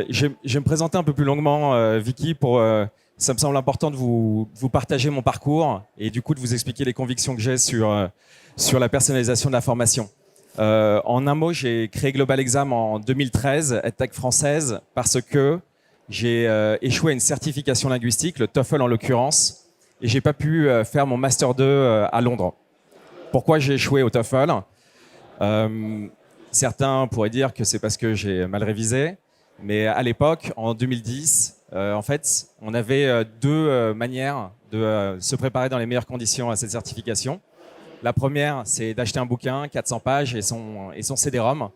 Je vais me présenter un peu plus longuement, Vicky, ça me semble important de vous partager mon parcours et du coup de vous expliquer les convictions que j'ai sur la personnalisation de la formation. En un mot, j'ai créé Global Exam en 2013, EdTech française, parce que j'ai échoué à une certification linguistique, le TOEFL en l'occurrence, et j'ai pas pu faire mon Master 2 à Londres. Pourquoi j'ai échoué au TOEFL? Certains pourraient dire que c'est parce que j'ai mal révisé, mais à l'époque, en 2010, en fait, on avait deux manières de se préparer dans les meilleures conditions à cette certification. La première, c'est d'acheter un bouquin, 400 pages et son CD-ROM.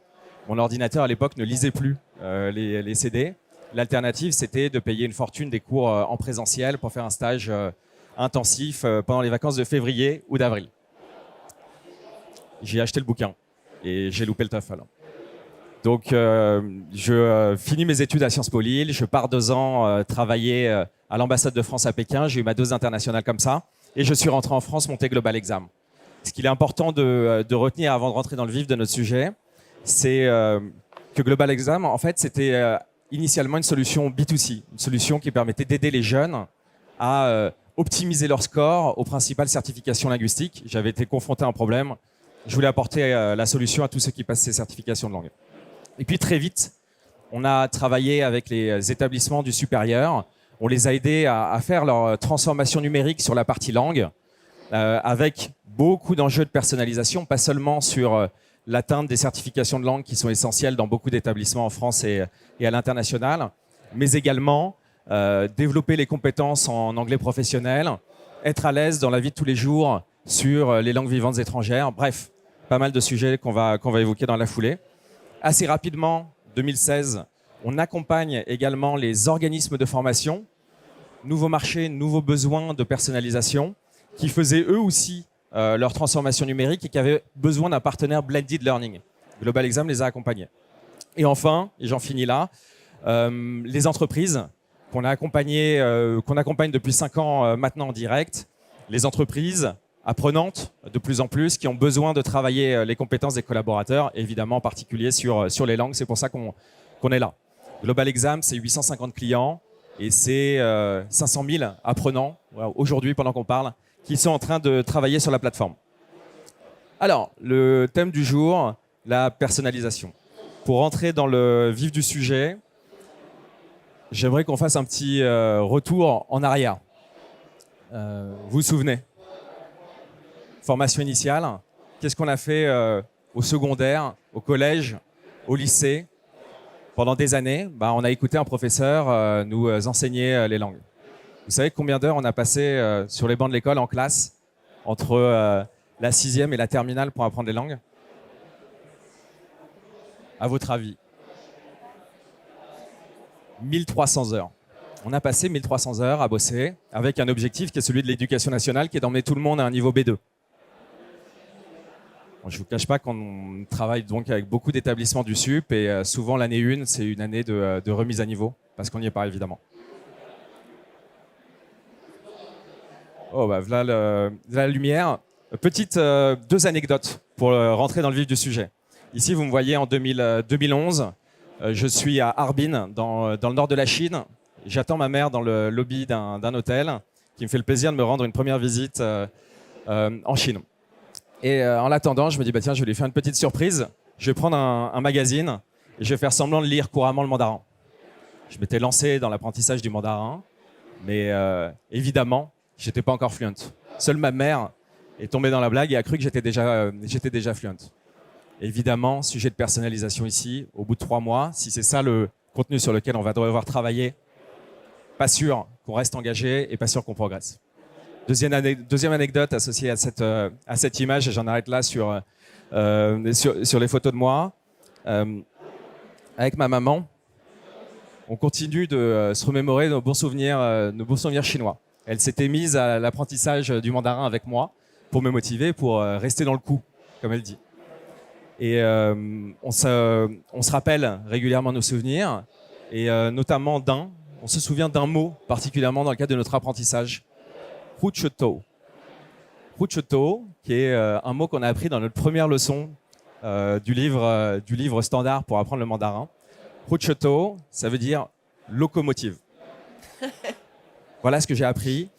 Mon ordinateur à l'époque ne lisait plus les CD. L'alternative, c'était de payer une fortune des cours en présentiel pour faire un stage intensif pendant les vacances de février ou d'avril. J'ai acheté le bouquin et j'ai loupé le TOEFL. Donc, je finis mes études à Sciences Po Lille. Je pars 2 ans travailler à l'ambassade de France à Pékin. J'ai eu ma dose internationale comme ça. Et je suis rentré en France monter Global Exam. Ce qu'il est important de retenir avant de rentrer dans le vif de notre sujet, c'est que Global Exam, en fait, c'était initialement une solution B2C, une solution qui permettait d'aider les jeunes à optimiser leur score aux principales certifications linguistiques. J'avais été confronté à un problème. Je voulais apporter la solution à tous ceux qui passent ces certifications de langue. Et puis très vite, on a travaillé avec les établissements du supérieur. On les a aidés à faire leur transformation numérique sur la partie langue, avec beaucoup d'enjeux de personnalisation, pas seulement sur l'atteinte des certifications de langue qui sont essentielles dans beaucoup d'établissements en France et à l'international, mais également développer les compétences en anglais professionnel, être à l'aise dans la vie de tous les jours sur les langues vivantes étrangères. Bref, pas mal de sujets qu'on va évoquer dans la foulée. Assez rapidement, 2016, on accompagne également les organismes de formation, nouveaux marchés, nouveaux besoins de personnalisation, qui faisaient eux aussi leur transformation numérique et qui avaient besoin d'un partenaire blended learning. Global Exam les a accompagnés. Et enfin, et j'en finis là, les entreprises qu'on accompagne depuis 5 ans maintenant en direct, les entreprises apprenantes de plus en plus, qui ont besoin de travailler les compétences des collaborateurs, évidemment en particulier sur les langues. C'est pour ça qu'on est là. Global Exam, c'est 850 clients et c'est 500 000 apprenants, aujourd'hui pendant qu'on parle, qui sont en train de travailler sur la plateforme. Alors, le thème du jour, la personnalisation. Pour rentrer dans le vif du sujet, j'aimerais qu'on fasse un petit retour en arrière. Vous vous souvenez ? Formation initiale, qu'est-ce qu'on a fait au secondaire, au collège, au lycée? Pendant des années, on a écouté un professeur nous enseigner les langues. Vous savez combien d'heures on a passé sur les bancs de l'école en classe entre la 6e et la terminale pour apprendre les langues? À votre avis? 1300 heures. On a passé 1300 heures à bosser avec un objectif qui est celui de l'éducation nationale, qui est d'emmener tout le monde à un niveau B2. Je ne vous cache pas qu'on travaille donc avec beaucoup d'établissements du SUP et souvent l'année 1, c'est une année de remise à niveau parce qu'on n'y est pas évidemment. Oh voilà la lumière. Petite 2 anecdotes pour rentrer dans le vif du sujet. Ici, vous me voyez en 2011. Je suis à Harbin, dans le nord de la Chine. J'attends ma mère dans le lobby d'un hôtel qui me fait le plaisir de me rendre une première visite en Chine. Et en l'attendant, je me dis, tiens, je vais lui faire une petite surprise. Je vais prendre un magazine et je vais faire semblant de lire couramment le mandarin. Je m'étais lancé dans l'apprentissage du mandarin, mais évidemment, je n'étais pas encore fluent. Seule ma mère est tombée dans la blague et a cru que j'étais déjà fluent. Évidemment, sujet de personnalisation ici, au bout de 3 mois, si c'est ça le contenu sur lequel on va devoir travailler, pas sûr qu'on reste engagé et pas sûr qu'on progresse. Deuxième anecdote associée à cette image, et j'en arrête là sur les photos de moi. Avec ma maman, on continue de se remémorer nos bons souvenirs chinois. Elle s'était mise à l'apprentissage du mandarin avec moi pour me motiver, pour rester dans le coup, comme elle dit. Et on se rappelle régulièrement nos souvenirs, et notamment on se souvient d'un mot particulièrement dans le cadre de notre apprentissage. Huchoto. Huchoto, qui est un mot qu'on a appris dans notre première leçon du livre standard pour apprendre le mandarin. Cruciotto, ça veut dire locomotive. Voilà ce que j'ai appris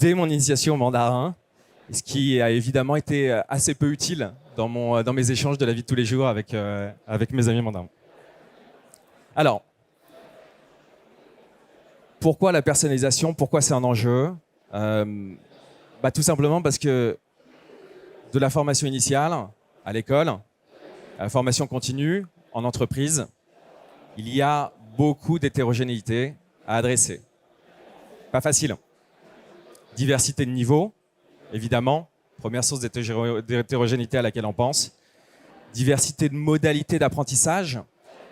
dès mon initiation au mandarin, ce qui a évidemment été assez peu utile dans mes échanges de la vie de tous les jours avec mes amis mandarins. Alors, pourquoi la personnalisation? Pourquoi c'est un enjeu? Tout simplement parce que de la formation initiale à l'école, à la formation continue, en entreprise, il y a beaucoup d'hétérogénéité à adresser. Pas facile. Diversité de niveau, évidemment, première source d'hétérogénéité à laquelle on pense. Diversité de modalités d'apprentissage.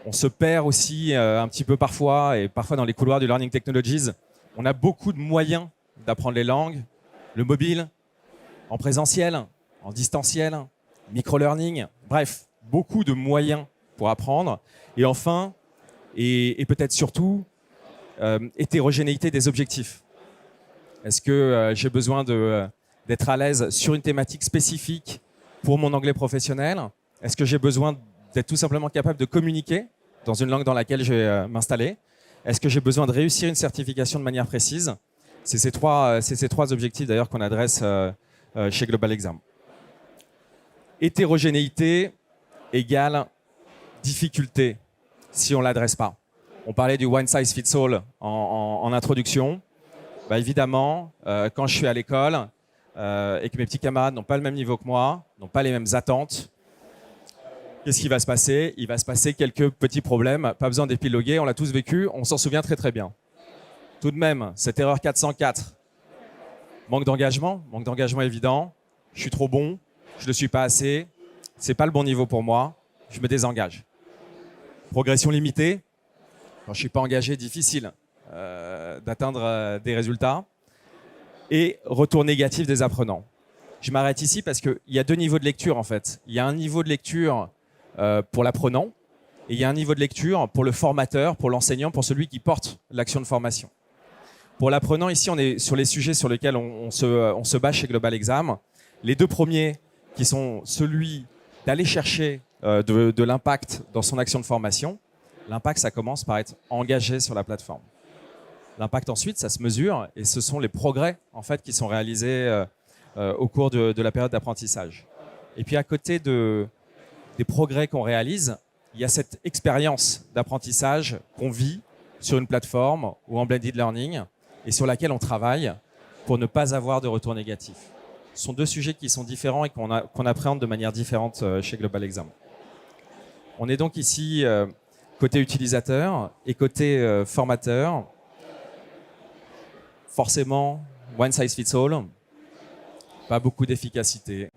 On se perd aussi un petit peu parfois, et parfois dans les couloirs du Learning Technologies. On a beaucoup de moyens d'apprendre les langues, le mobile, en présentiel, en distanciel, micro-learning, bref, beaucoup de moyens pour apprendre. Et enfin, et peut-être surtout, hétérogénéité des objectifs. Est-ce que j'ai besoin d'être à l'aise sur une thématique spécifique pour mon anglais professionnel? Est-ce que j'ai besoin d'être tout simplement capable de communiquer dans une langue dans laquelle je vais m'installer? Est-ce que j'ai besoin de réussir une certification de manière précise? C'est ces trois objectifs d'ailleurs qu'on adresse chez Global Exam. Hétérogénéité égale difficulté si on ne l'adresse pas. On parlait du one size fits all en introduction. Évidemment, quand je suis à l'école et que mes petits camarades n'ont pas le même niveau que moi, n'ont pas les mêmes attentes, qu'est-ce qui va se passer? Il va se passer quelques petits problèmes, pas besoin d'épiloguer, on l'a tous vécu, on s'en souvient très très bien. Tout de même, cette erreur 404, manque d'engagement évident, je suis trop bon, je ne le suis pas assez, c'est pas le bon niveau pour moi, je me désengage. Progression limitée, quand je ne suis pas engagé, difficile d'atteindre des résultats. Et retour négatif des apprenants. Je m'arrête ici parce qu'il y a deux niveaux de lecture en fait. Il y a un niveau de lecture pour l'apprenant et il y a un niveau de lecture pour le formateur, pour l'enseignant, pour celui qui porte l'action de formation. Pour l'apprenant, ici, on est sur les sujets sur lesquels on se bat chez Global Exam. Les deux premiers qui sont celui d'aller chercher de l'impact dans son action de formation. L'impact, ça commence par être engagé sur la plateforme. L'impact ensuite, ça se mesure et ce sont les progrès en fait, qui sont réalisés au cours de la période d'apprentissage. Et puis à côté des progrès qu'on réalise, il y a cette expérience d'apprentissage qu'on vit sur une plateforme ou en blended learning et sur laquelle on travaille pour ne pas avoir de retour négatif. Ce sont deux sujets qui sont différents et qu'on appréhende de manière différente chez Global Exam. On est donc ici côté utilisateur et côté formateur. Forcément, one size fits all, pas beaucoup d'efficacité,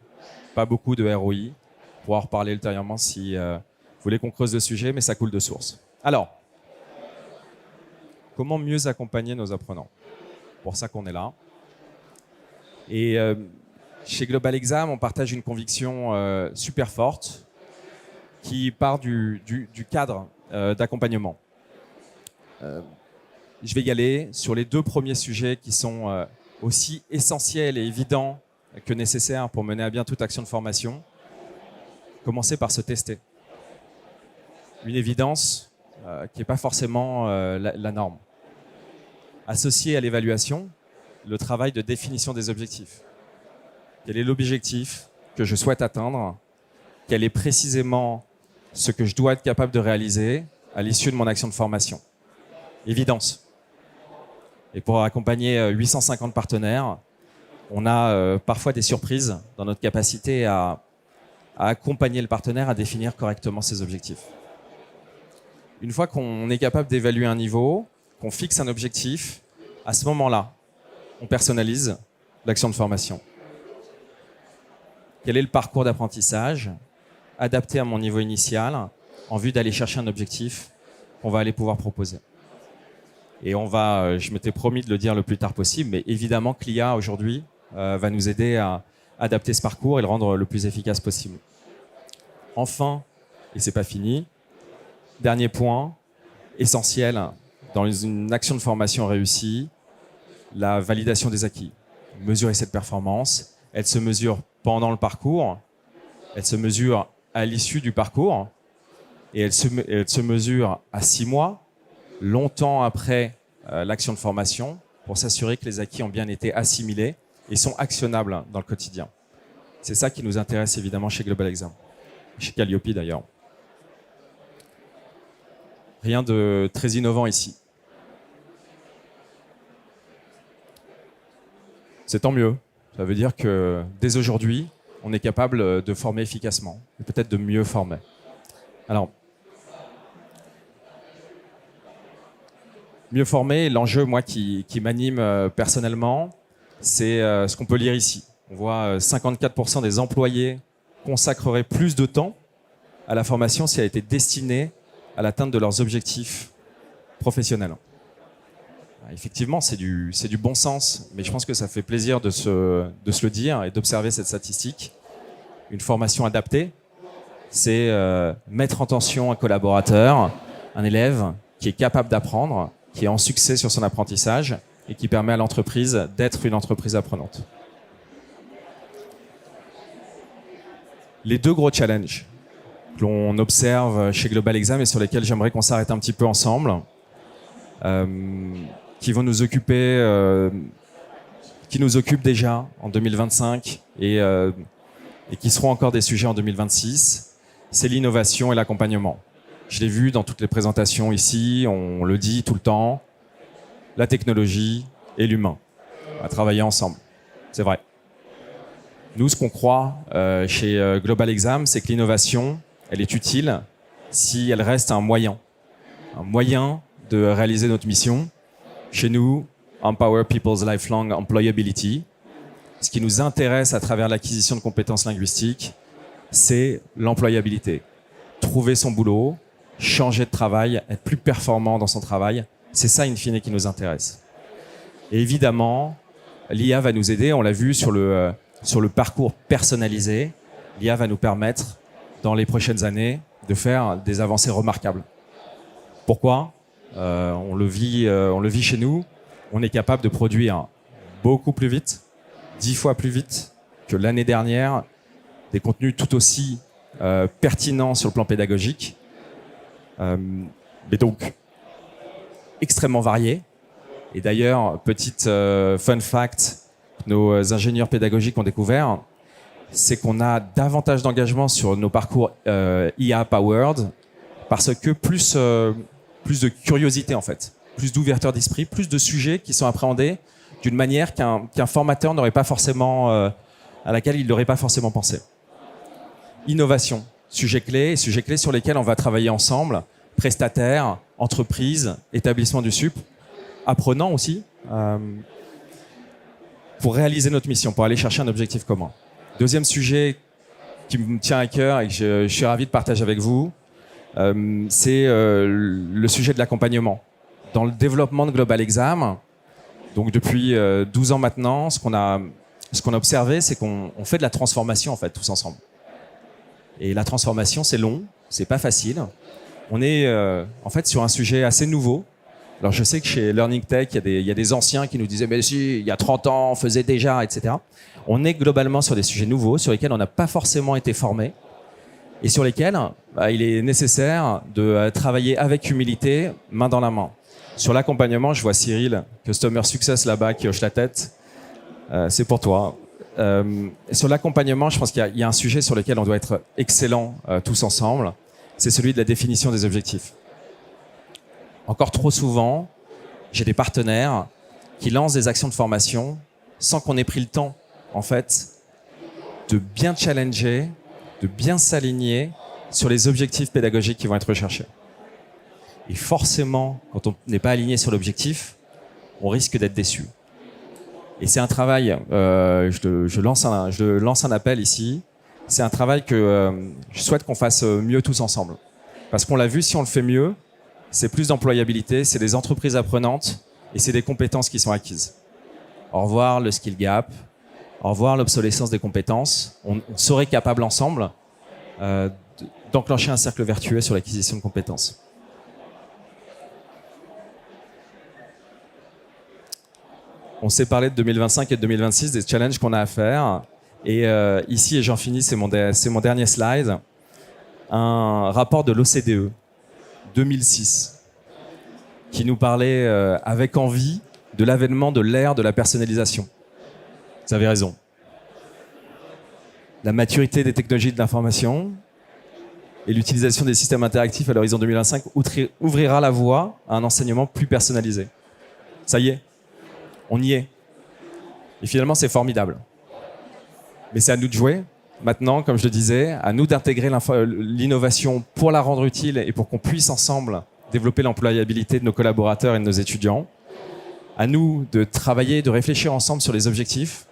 pas beaucoup de ROI. On pourra en reparler ultérieurement si vous voulez qu'on creuse le sujet, mais ça coule de source. Alors, comment mieux accompagner nos apprenants? Pour ça qu'on est là. Et chez Global Exam, on partage une conviction super forte qui part du cadre d'accompagnement. Je vais y aller sur les deux premiers sujets qui sont aussi essentiels et évidents que nécessaires pour mener à bien toute action de formation. Commencer par se tester. Une évidence qui n'est pas forcément la norme. Associer à l'évaluation le travail de définition des objectifs. Quel est l'objectif que je souhaite atteindre? Quel est précisément ce que je dois être capable de réaliser à l'issue de mon action de formation? Évidence. Et pour accompagner 850 partenaires, on a parfois des surprises dans notre capacité à accompagner le partenaire à définir correctement ses objectifs. Une fois qu'on est capable d'évaluer un niveau, qu'on fixe un objectif, à ce moment-là, on personnalise l'action de formation. Quel est le parcours d'apprentissage adapté à mon niveau initial en vue d'aller chercher un objectif qu'on va aller pouvoir proposer? Et je m'étais promis de le dire le plus tard possible, mais évidemment que l'IA aujourd'hui va nous aider à adapter ce parcours et le rendre le plus efficace possible. Enfin, et c'est pas fini, dernier point, essentiel dans une action de formation réussie, la validation des acquis. Mesurer cette performance, elle se mesure pendant le parcours, elle se mesure à l'issue du parcours, et elle se mesure à 6 mois, longtemps après l'action de formation, pour s'assurer que les acquis ont bien été assimilés et sont actionnables dans le quotidien. C'est ça qui nous intéresse évidemment chez Global Exam, chez Calliope d'ailleurs. Rien de très innovant ici. C'est tant mieux. Ça veut dire que dès aujourd'hui, on est capable de former efficacement et peut-être de mieux former. Alors, mieux former, l'enjeu, moi, qui m'anime personnellement, c'est ce qu'on peut lire ici. On voit 54% des employés consacreraient plus de temps à la formation si elle était destinée à l'atteinte de leurs objectifs professionnels. Effectivement, c'est du bon sens, mais je pense que ça fait plaisir de se le dire et d'observer cette statistique. Une formation adaptée, c'est mettre en tension un collaborateur, un élève qui est capable d'apprendre, qui est en succès sur son apprentissage et qui permet à l'entreprise d'être une entreprise apprenante. Les deux gros challenges que l'on observe chez Global Exam et sur lesquels j'aimerais qu'on s'arrête un petit peu ensemble, qui vont nous occuper, qui nous occupent déjà en 2025 et qui seront encore des sujets en 2026, c'est l'innovation et l'accompagnement. Je l'ai vu dans toutes les présentations ici, on le dit tout le temps, la technologie et l'humain, à travailler ensemble. C'est vrai. Nous, ce qu'on croit chez Global Exam, c'est que l'innovation, elle est utile si elle reste un moyen de réaliser notre mission. Chez nous, Empower People's Lifelong Employability. Ce qui nous intéresse à travers l'acquisition de compétences linguistiques, c'est l'employabilité. Trouver son boulot, changer de travail, être plus performant dans son travail, c'est ça, in fine, qui nous intéresse. Et évidemment, l'IA va nous aider, on l'a vu sur le parcours personnalisé. L'IA va nous permettre, dans les prochaines années, de faire des avancées remarquables. Pourquoi ? On le vit chez nous. On est capable de produire beaucoup plus vite, 10 fois plus vite que l'année dernière, des contenus tout aussi pertinents sur le plan pédagogique, mais donc extrêmement variés. Et d'ailleurs, petite fun fact, nos ingénieurs pédagogiques ont découvert, c'est qu'on a davantage d'engagement sur nos parcours IA-powered parce que plus de curiosité en fait, plus d'ouverture d'esprit, plus de sujets qui sont appréhendés d'une manière qu'un formateur n'aurait pas forcément, à laquelle il n'aurait pas forcément pensé. Innovation, sujets clés sur lesquels on va travailler ensemble, prestataires, entreprises, établissements du SUP, apprenants aussi, pour réaliser notre mission, pour aller chercher un objectif commun. Deuxième sujet qui me tient à cœur et que je suis ravi de partager avec vous, c'est le sujet de l'accompagnement. Dans le développement de Global Exam, donc depuis 12 ans maintenant, ce qu'on a observé, c'est qu'on fait de la transformation en fait, tous ensemble. Et la transformation, c'est long, c'est pas facile. On est en fait sur un sujet assez nouveau. Alors je sais que chez Learning Tech, il y a des anciens qui nous disaient mais si, il y a 30 ans, on faisait déjà, etc. On est globalement sur des sujets nouveaux, sur lesquels on n'a pas forcément été formé et sur lesquels il est nécessaire de travailler avec humilité, main dans la main. Sur l'accompagnement, je vois Cyril, Customer Success là-bas, qui hoche la tête. C'est pour toi. Sur l'accompagnement, je pense qu'il y a un sujet sur lequel on doit être excellent tous ensemble. C'est celui de la définition des objectifs. Encore trop souvent, j'ai des partenaires qui lancent des actions de formation sans qu'on ait pris le temps, en fait, de bien challenger, de bien s'aligner sur les objectifs pédagogiques qui vont être recherchés. Et forcément, quand on n'est pas aligné sur l'objectif, on risque d'être déçu. Et c'est un travail, je lance un appel ici, c'est un travail que je souhaite qu'on fasse mieux tous ensemble. Parce qu'on l'a vu, si on le fait mieux, c'est plus d'employabilité, c'est des entreprises apprenantes et c'est des compétences qui sont acquises. Au revoir le skill gap, au revoir l'obsolescence des compétences. On serait capable ensemble d'enclencher un cercle vertueux sur l'acquisition de compétences. On s'est parlé de 2025 et de 2026, des challenges qu'on a à faire. Et ici, et j'en finis, c'est mon dernier slide. un rapport de l'OCDE 2006 qui nous parlait avec envie de l'avènement de l'ère de la personnalisation. Vous avez raison. La maturité des technologies de l'information et l'utilisation des systèmes interactifs à l'horizon 2025 ouvrira la voie à un enseignement plus personnalisé. Ça y est, on y est. Et finalement, c'est formidable. Mais c'est à nous de jouer. Maintenant, comme je le disais, à nous d'intégrer l'innovation pour la rendre utile et pour qu'on puisse ensemble développer l'employabilité de nos collaborateurs et de nos étudiants. À nous de travailler, de réfléchir ensemble sur les objectifs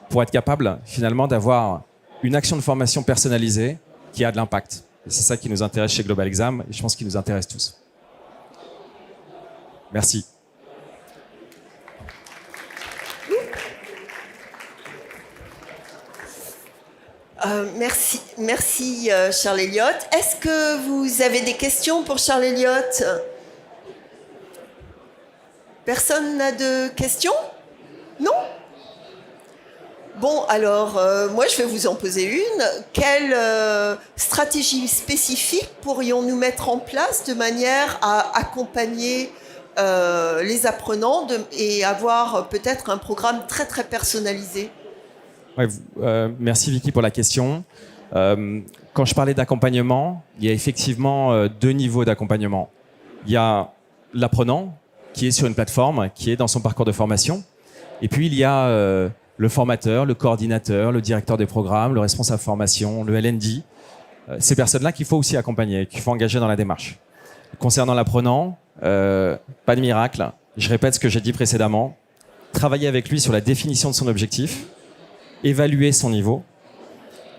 pour être capable finalement d'avoir une action de formation personnalisée qui a de l'impact. Et c'est ça qui nous intéresse chez Global Exam et je pense qu'il nous intéresse tous. Merci. Merci Charles Elliott. Est-ce que vous avez des questions pour Charles Elliott? Personne n'a de questions? Non? Bon, alors, moi, je vais vous en poser une. Quelle stratégie spécifique pourrions-nous mettre en place de manière à accompagner les apprenants et avoir peut-être un programme très, très personnalisé? Ouais, merci Vicky pour la question. Quand je parlais d'accompagnement, il y a effectivement deux niveaux d'accompagnement. Il y a l'apprenant qui est sur une plateforme, qui est dans son parcours de formation. Et puis il y a le formateur, le coordinateur, le directeur des programmes, le responsable formation, le LND. Ces personnes-là qu'il faut aussi accompagner, qu'il faut engager dans la démarche. Concernant l'apprenant, pas de miracle. Je répète ce que j'ai dit précédemment. Travailler avec lui sur la définition de son objectif, évaluer son niveau,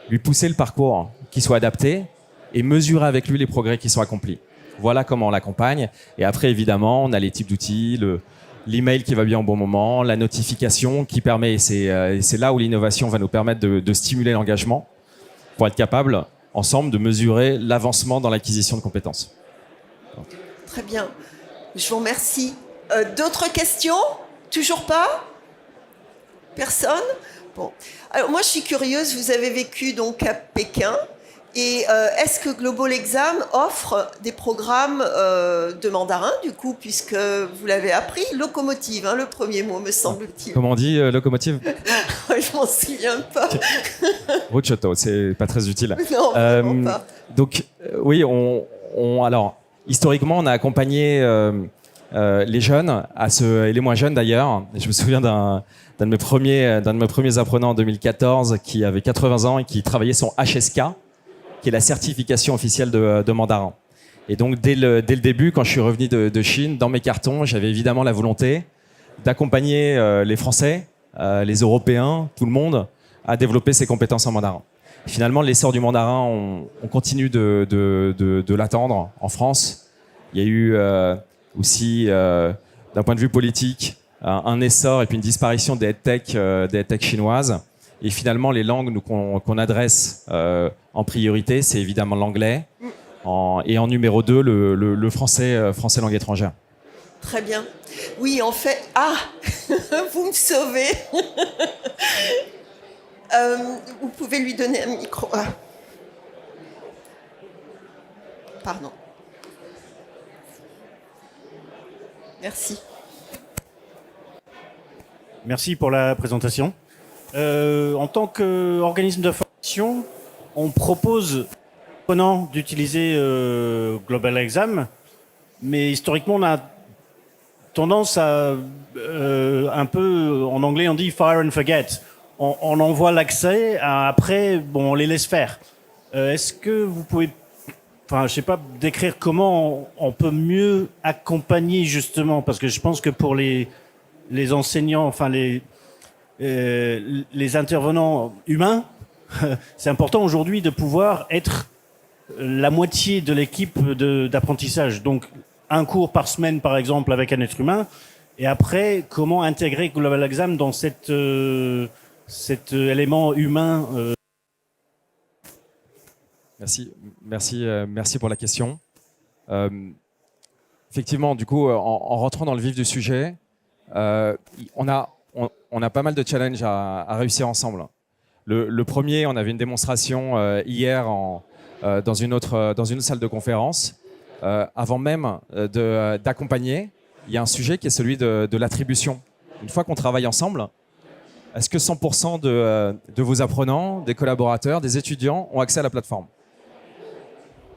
lui pousser le parcours qui soit adapté et mesurer avec lui les progrès qui sont accomplis. Voilà comment on l'accompagne. Et après, évidemment, on a les types d'outils, l'email qui va bien au bon moment, la notification qui permet, et c'est là où l'innovation va nous permettre de stimuler l'engagement pour être capable, ensemble, de mesurer l'avancement dans l'acquisition de compétences. Très bien. Je vous remercie. D'autres questions? Toujours pas? Personne? Bon. Alors moi, je suis curieuse. Vous avez vécu donc à Pékin. Et est-ce que Global Exam offre des programmes de mandarin, du coup, puisque vous l'avez appris? Locomotive, hein, le premier mot, me semble-t-il. Comment on dit, locomotive? Je m'en souviens pas. Rochoto, c'est pas très utile. Non, vraiment pas. Donc, oui, alors, historiquement, on a accompagné les jeunes, et les moins jeunes d'ailleurs. Je me souviens d'un de mes premiers apprenants en 2014 qui avait 80 ans et qui travaillait son HSK, qui est la certification officielle de mandarin. Et donc, dès le début, quand je suis revenu de Chine, dans mes cartons, j'avais évidemment la volonté d'accompagner les Français, les Européens, tout le monde, à développer ses compétences en mandarin. Et finalement, l'essor du mandarin, on continue de l'attendre en France. Il y a eu aussi, d'un point de vue politique, un essor et puis une disparition des headtech chinoises. Et finalement, les langues qu'on adresse en priorité, c'est évidemment l'anglais. Et en numéro 2, le français langue étrangère. Très bien. Oui, en fait... Ah vous me sauvez. Vous pouvez lui donner un micro. Ah. Pardon. Merci. Merci pour la présentation. En tant qu'organisme de formation, on propose aux apprenants d'utiliser Global Exam, mais historiquement, on a tendance à, un peu, en anglais, on dit fire and forget. On envoie l'accès, après, bon, on les laisse faire. Est-ce que vous pouvez, je sais pas, décrire comment on peut mieux accompagner justement, parce que je pense que pour les enseignants, les intervenants humains, c'est important aujourd'hui de pouvoir être la moitié de l'équipe d'apprentissage. Donc, un cours par semaine, par exemple, avec un être humain. Et après, comment intégrer Global Exam dans cet élément humain Merci pour la question. Effectivement, du coup, en rentrant dans le vif du sujet, on a pas mal de challenges à réussir ensemble. Le premier, on avait une démonstration hier dans une autre salle de conférence, avant même d'accompagner, il y a un sujet qui est celui de l'attribution. Une fois qu'on travaille ensemble, est-ce que 100% de vos apprenants, des collaborateurs, des étudiants ont accès à la plateforme?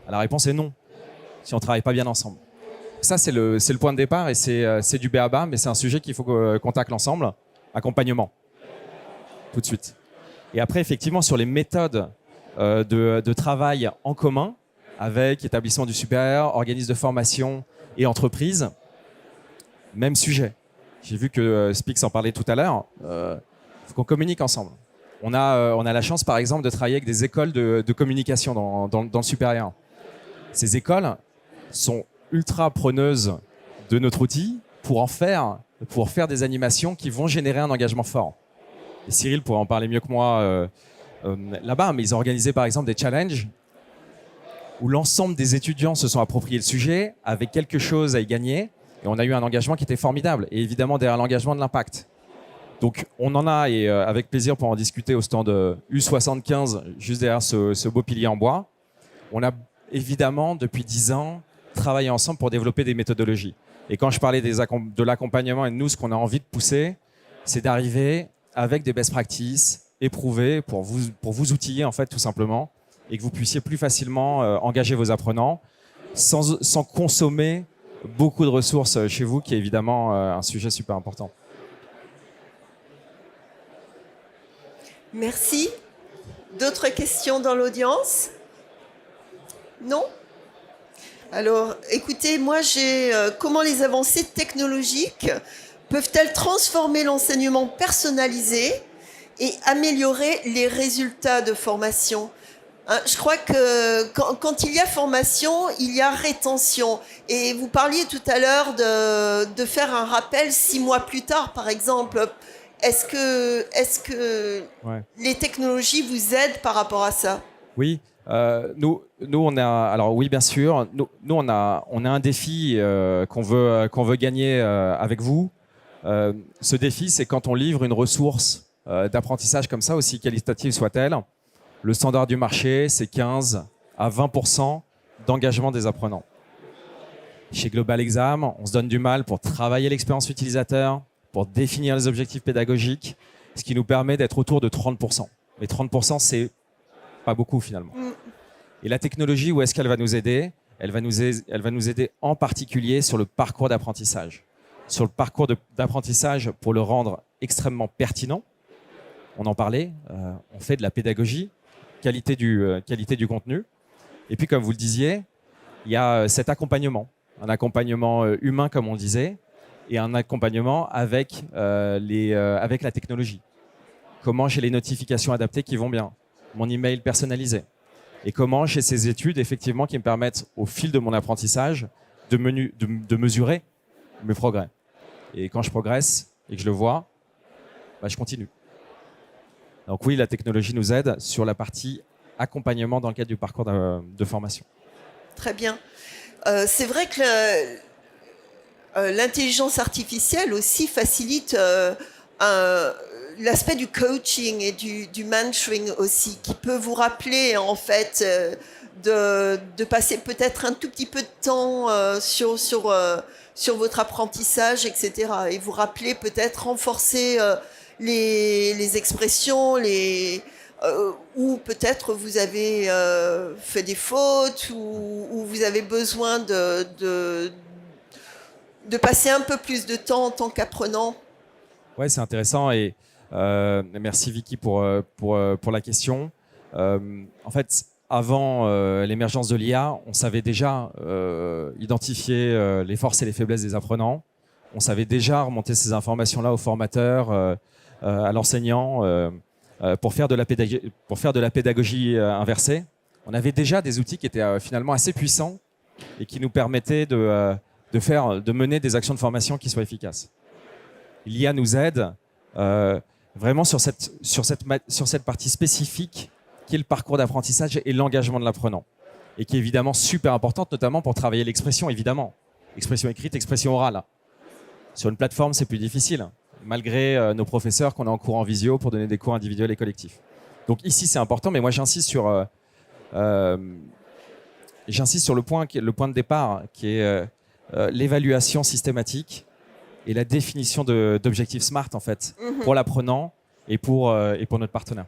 La réponse est non, si on ne travaille pas bien ensemble. Ça, c'est le point de départ et c'est du b.a.-ba, mais c'est un sujet qu'il faut qu'on tacle ensemble. Accompagnement, tout de suite. Et après, effectivement, sur les méthodes de travail en commun, avec établissement du supérieur, organismes de formation et entreprises, même sujet. J'ai vu que Spix en parlait tout à l'heure. Faut qu'on communique ensemble. On a la chance, par exemple, de travailler avec des écoles de communication dans le supérieur. Ces écoles sont ultra preneuses de notre outil pour faire des animations qui vont générer un engagement fort. Et Cyril pourrait en parler mieux que moi là-bas, mais ils ont organisé, par exemple, des challenges où l'ensemble des étudiants se sont appropriés le sujet, avec quelque chose à y gagner, et on a eu un engagement qui était formidable. Et évidemment, derrière l'engagement, de l'impact. Donc on en a, et avec plaisir pour en discuter au stand U75, juste derrière ce beau pilier en bois. On a évidemment, depuis 10 ans, travaillé ensemble pour développer des méthodologies. Et quand je parlais de l'accompagnement et de nous, ce qu'on a envie de pousser, c'est d'arriver avec des best practices éprouvées pour vous outiller, en fait, tout simplement, et que vous puissiez plus facilement engager vos apprenants sans consommer beaucoup de ressources chez vous, qui est évidemment un sujet super important. Merci. D'autres questions dans l'audience? Non? Alors, écoutez, moi, comment les avancées technologiques peuvent-elles transformer l'enseignement personnalisé et améliorer les résultats de formation? Je crois que quand il y a formation, il y a rétention. Et vous parliez tout à l'heure de faire un rappel 6 mois plus tard, par exemple. Est-ce que les technologies vous aident par rapport à ça? Oui, nous on a, alors oui bien sûr, nous on a un défi qu'on veut gagner avec vous. Ce défi, c'est quand on livre une ressource d'apprentissage comme ça, aussi qualitative soit-elle, le standard du marché, c'est 15 à 20% d'engagement des apprenants. Chez Global Exam, on se donne du mal pour travailler l'expérience utilisateur, pour définir les objectifs pédagogiques, ce qui nous permet d'être autour de 30%. Mais 30%, c'est pas beaucoup finalement. Et la technologie, où est-ce qu'elle va nous aider? Elle va nous aider en particulier sur le parcours d'apprentissage. Sur le parcours d'apprentissage pour le rendre extrêmement pertinent. On en parlait, on fait de la pédagogie, qualité du contenu. Et puis, comme vous le disiez, il y a cet accompagnement, un accompagnement humain, comme on disait, et un accompagnement avec la technologie. Comment j'ai les notifications adaptées qui vont bien, mon email personnalisé, et comment j'ai ces études effectivement qui me permettent au fil de mon apprentissage de mesurer mes progrès. Et quand je progresse et que je le vois, je continue. Donc oui, la technologie nous aide sur la partie accompagnement dans le cadre du parcours de formation. Très bien. C'est vrai que l'intelligence artificielle aussi facilite l'aspect du coaching et du mentoring aussi, qui peut vous rappeler en fait de passer peut-être un tout petit peu de temps sur votre apprentissage, etc. Et vous rappeler peut-être renforcer les expressions, ou peut-être vous avez fait des fautes, ou vous avez besoin de passer un peu plus de temps en tant qu'apprenant. Ouais, c'est intéressant et merci Vicky pour la question. En fait, avant l'émergence de l'IA, on savait déjà identifier les forces et les faiblesses des apprenants. On savait déjà remonter ces informations-là aux formateurs, à l'enseignant, pour faire de la pédagogie inversée. On avait déjà des outils qui étaient finalement assez puissants et qui nous permettaient de mener des actions de formation qui soient efficaces. L'IA nous aide vraiment sur cette partie spécifique qui est le parcours d'apprentissage et l'engagement de l'apprenant, et qui est évidemment super importante, notamment pour travailler l'expression, évidemment. Expression écrite, expression orale. Sur une plateforme, c'est plus difficile, malgré nos professeurs qu'on a en cours en visio pour donner des cours individuels et collectifs. Donc ici, c'est important, mais moi j'insiste sur J'insiste sur le point de départ, qui est l'évaluation systématique et la définition d'objectifs SMART, en fait, pour l'apprenant et pour notre partenaire.